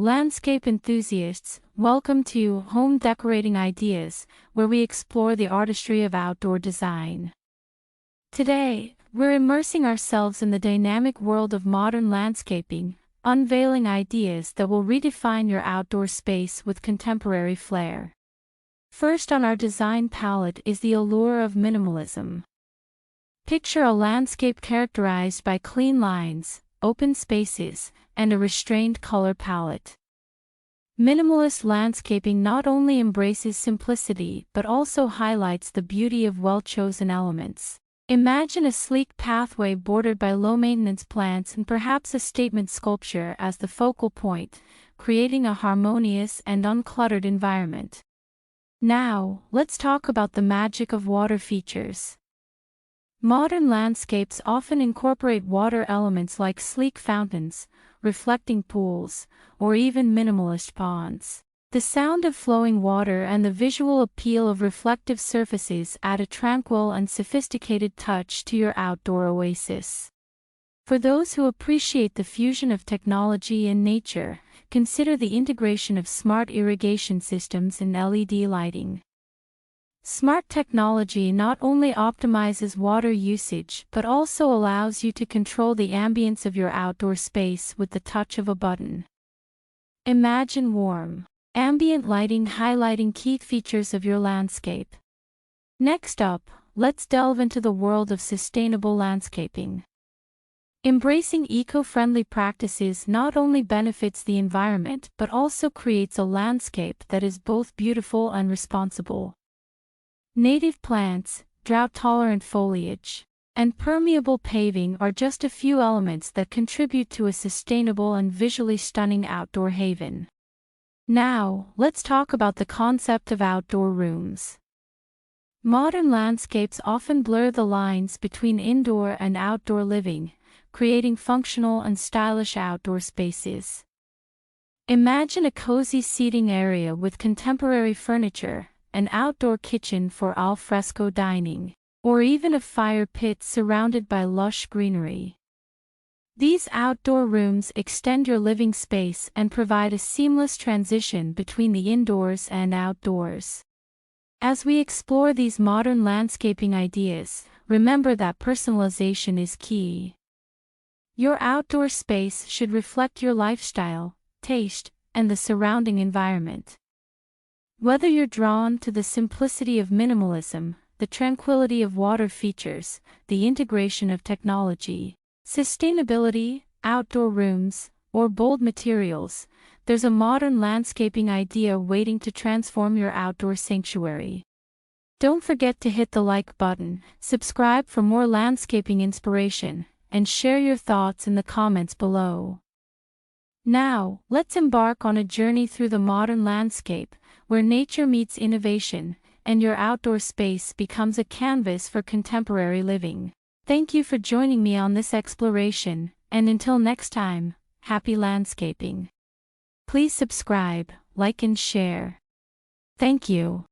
landscape enthusiasts, welcome to Home Decorating Ideas, where we explore the artistry of outdoor design. Today, we're immersing ourselves in the dynamic world of modern landscaping, unveiling ideas that will redefine your outdoor space with contemporary flair. First on our design palette is the allure of minimalism. Picture a landscape characterized by clean lines, open spaces, and a restrained color palette. Minimalist landscaping not only embraces simplicity but also highlights the beauty of well-chosen elements. Imagine a sleek pathway bordered by low-maintenance plants and perhaps a statement sculpture as the focal point, creating a harmonious and uncluttered environment. Now, let's talk about the magic of water features. Modern landscapes often incorporate water elements like sleek fountains, reflecting pools, or even minimalist ponds. The sound of flowing water and the visual appeal of reflective surfaces add a tranquil and sophisticated touch to your outdoor oasis. For those who appreciate the fusion of technology and nature, consider the integration of smart irrigation systems and LED lighting. Smart technology not only optimizes water usage but also allows you to control the ambience of your outdoor space with the touch of a button. Imagine warm, ambient lighting highlighting key features of your landscape. Next up, let's delve into the world of sustainable landscaping. Embracing eco-friendly practices not only benefits the environment but also creates a landscape that is both beautiful and responsible. Native plants, drought-tolerant foliage, and permeable paving are just a few elements that contribute to a sustainable and visually stunning outdoor haven. Now, let's talk about the concept of outdoor rooms. Modern landscapes often blur the lines between indoor and outdoor living, creating functional and stylish outdoor spaces. Imagine a cozy seating area with contemporary furniture, an outdoor kitchen for al fresco dining, or even a fire pit surrounded by lush greenery. These outdoor rooms extend your living space and provide a seamless transition between the indoors and outdoors. As we explore these modern landscaping ideas, remember that personalization is key. Your outdoor space should reflect your lifestyle, taste, and the surrounding environment. Whether you're drawn to the simplicity of minimalism, the tranquility of water features, the integration of technology, sustainability, outdoor rooms, or bold materials, there's a modern landscaping idea waiting to transform your outdoor sanctuary. Don't forget to hit the like button, subscribe for more landscaping inspiration, and share your thoughts in the comments below. Now, let's embark on a journey through the modern landscape, where nature meets innovation, and your outdoor space becomes a canvas for contemporary living. Thank you for joining me on this exploration, and until next time, happy landscaping. Please subscribe, like and share. Thank you.